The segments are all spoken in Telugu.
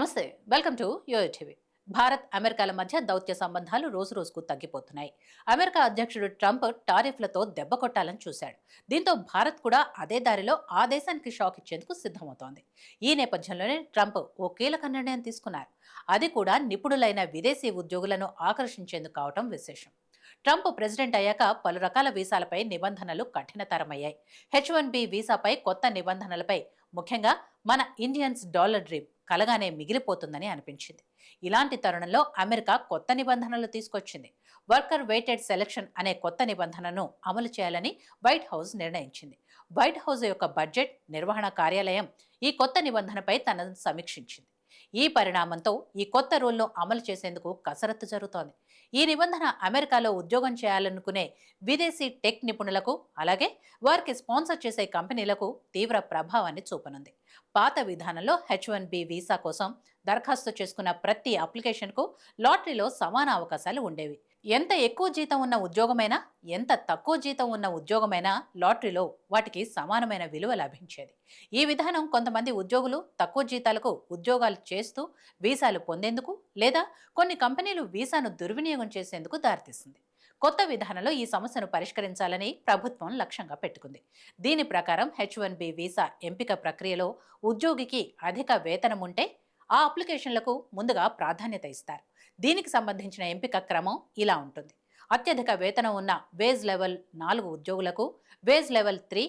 నమస్తే, welcome to YoYo TV. Bharat అమెరికాల మధ్య దౌత్య సంబంధాలు రోజు రోజుకు తగ్గిపోతున్నాయి. అమెరికా అధ్యక్షుడు ట్రంప్ టారిఫ్లతో దెబ్బ కొట్టాలని చూశాడు. దీంతో భారత్ కూడా అదే దారిలో ఆ దేశానికి షాక్ ఇచ్చేందుకు సిద్ధమవుతోంది. ఈ నేపథ్యంలోనే ట్రంప్ ఓ కీలక నిర్ణయం తీసుకున్నారు. అది కూడా నిపుణులైన విదేశీ ఉద్యోగులను ఆకర్షించేందుకు కావటం విశేషం. ట్రంప్ ప్రెసిడెంట్ అయ్యాక పలు రకాల వీసాలపై నిబంధనలు కఠినతరమయ్యాయి. H1B వీసాపై కొత్త నిబంధనలపై ముఖ్యంగా మన ఇండియన్స్ డాలర్ డ్రీమ్ కలగానే మిగిలిపోతుందని అనిపించింది. ఇలాంటి తరుణంలో అమెరికా కొత్త నిబంధనలు తీసుకొచ్చింది. వర్కర్ వెయిటెడ్ సెలక్షన్ అనే కొత్త నిబంధనను అమలు చేయాలని వైట్ హౌస్ నిర్ణయించింది. వైట్ హౌస్ యొక్క బడ్జెట్ నిర్వహణ కార్యాలయం ఈ కొత్త నిబంధనపై తనను సమీక్షించింది. ఈ పరిణామంతో ఈ కొత్త రూల్ను అమలు చేసేందుకు కసరత్తు జరుగుతోంది. ఈ నిబంధన అమెరికాలో ఉద్యోగం చేయాలనుకునే విదేశీ టెక్ నిపుణులకు, అలాగే వారికి స్పాన్సర్ చేసే కంపెనీలకు తీవ్ర ప్రభావాన్ని చూపనుంది. పాత విధానంలో H1B వీసా కోసం దరఖాస్తు చేసుకున్న ప్రతి అప్లికేషన్కు లాటరీలో సమాన అవకాశాలు ఉండేవి. ఎంత ఎక్కువ జీతం ఉన్న ఉద్యోగమైనా, ఎంత తక్కువ జీతం ఉన్న ఉద్యోగమైనా లాటరీలో వాటికి సమానమైన విలువ లభించేది. ఈ విధానం కొంతమంది ఉద్యోగులు తక్కువ జీతాలకు ఉద్యోగాలు చేస్తూ వీసాలు పొందేందుకు, లేదా కొన్ని కంపెనీలు వీసాను దుర్వినియోగం చేసేందుకు దారితీస్తుంది. కొత్త విధానంలో ఈ సమస్యను పరిష్కరించాలని ప్రభుత్వం లక్ష్యంగా పెట్టుకుంది. దీని ప్రకారం H1B వీసా ఎంపిక ప్రక్రియలో ఉద్యోగికి అధిక వేతనం ఉంటే ఆ అప్లికేషన్లకు ముందుగా ప్రాధాన్యత ఇస్తారు. దీనికి సంబంధించిన ఎంపిక క్రమం ఇలా ఉంటుంది. అత్యధిక వేతనం ఉన్న వేజ్ లెవెల్ 4 ఉద్యోగులకు, వేజ్ లెవెల్ 3,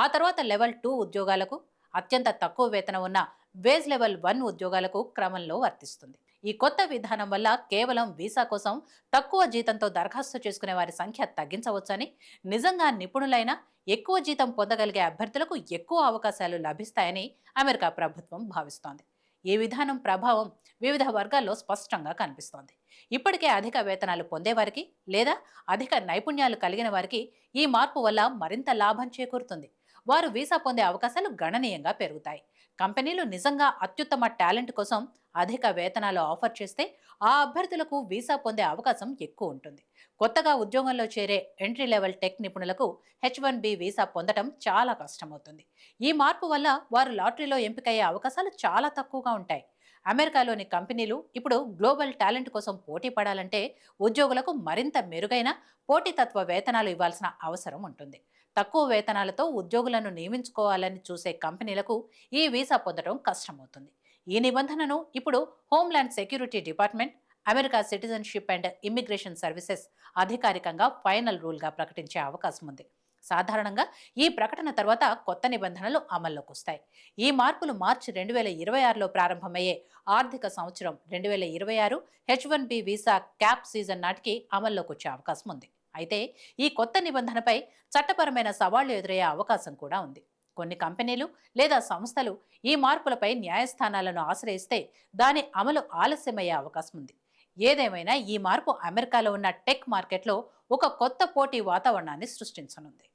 ఆ తర్వాత లెవెల్ 2 ఉద్యోగాలకు, అత్యంత తక్కువ వేతనం ఉన్న వేజ్ లెవెల్ 1 ఉద్యోగాలకు క్రమంలో వర్తిస్తుంది. ఈ కొత్త విధానం వల్ల కేవలం వీసా కోసం తక్కువ జీతంతో దరఖాస్తు చేసుకునే వారి సంఖ్య తగ్గించవచ్చని, నిజంగా నిపుణులైన ఎక్కువ జీతం పొందగలిగే అభ్యర్థులకు ఎక్కువ అవకాశాలు లభిస్తాయని అమెరికా ప్రభుత్వం భావిస్తోంది. ఈ విధానం ప్రభావం వివిధ వర్గాల్లో స్పష్టంగా కనిపిస్తోంది. ఇప్పటికే అధిక వేతనాలు పొందేవారికి, లేదా అధిక నైపుణ్యాలు కలిగిన వారికి ఈ మార్పు వల్ల మరింత లాభం చేకూరుతుంది. వారు వీసా పొందే అవకాశాలు గణనీయంగా పెరుగుతాయి. కంపెనీలు నిజంగా అత్యుత్తమ టాలెంట్ కోసం అధిక వేతనాలు ఆఫర్ చేస్తే ఆ అభ్యర్థులకు వీసా పొందే అవకాశం ఎక్కువ ఉంటుంది. కొత్తగా ఉద్యోగంలో చేరే ఎంట్రీ లెవెల్ టెక్ నిపుణులకు H1B వీసా పొందడం చాలా కష్టమవుతుంది. ఈ మార్పు వల్ల వారు లాటరీలో ఎంపికయ్యే అవకాశాలు చాలా తక్కువగా ఉంటాయి. అమెరికాలోని కంపెనీలు ఇప్పుడు గ్లోబల్ టాలెంట్ కోసం పోటీ పడాలంటే ఉద్యోగులకు మరింత మెరుగైన పోటీతత్వ వేతనాలు ఇవ్వాల్సిన అవసరం ఉంటుంది. తక్కువ వేతనాలతో ఉద్యోగులను నియమించుకోవాలని చూసే కంపెనీలకు ఈ వీసా పొందడం కష్టమవుతుంది. ఈ నిబంధనను ఇప్పుడు homeland security department, America citizenship and immigration services అధికారికంగా ఫైనల్ రూల్గా ప్రకటించే అవకాశం ఉంది. సాధారణంగా ఈ ప్రకటన తర్వాత కొత్త నిబంధనలు అమల్లోకి వస్తాయి. ఈ మార్పులు మార్చి 2026లో ప్రారంభమయ్యే ఆర్థిక సంవత్సరం 2026 H1B వీసా క్యాప్ సీజన్ నాటికి అమల్లోకి వచ్చే అవకాశం ఉంది. అయితే ఈ కొత్త నిబంధనపై చట్టపరమైన సవాళ్లు ఎదురయ్యే అవకాశం కూడా ఉంది. కొన్ని కంపెనీలు లేదా సంస్థలు ఈ మార్పులపై న్యాయస్థానాలను ఆశ్రయిస్తే దాని అమలు ఆలస్యమయ్యే అవకాశం ఉంది. ఏదేమైనా ఈ మార్పు అమెరికాలో ఉన్న టెక్ మార్కెట్లో ఒక కొత్త పోటీ వాతావరణాన్ని సృష్టించనుంది.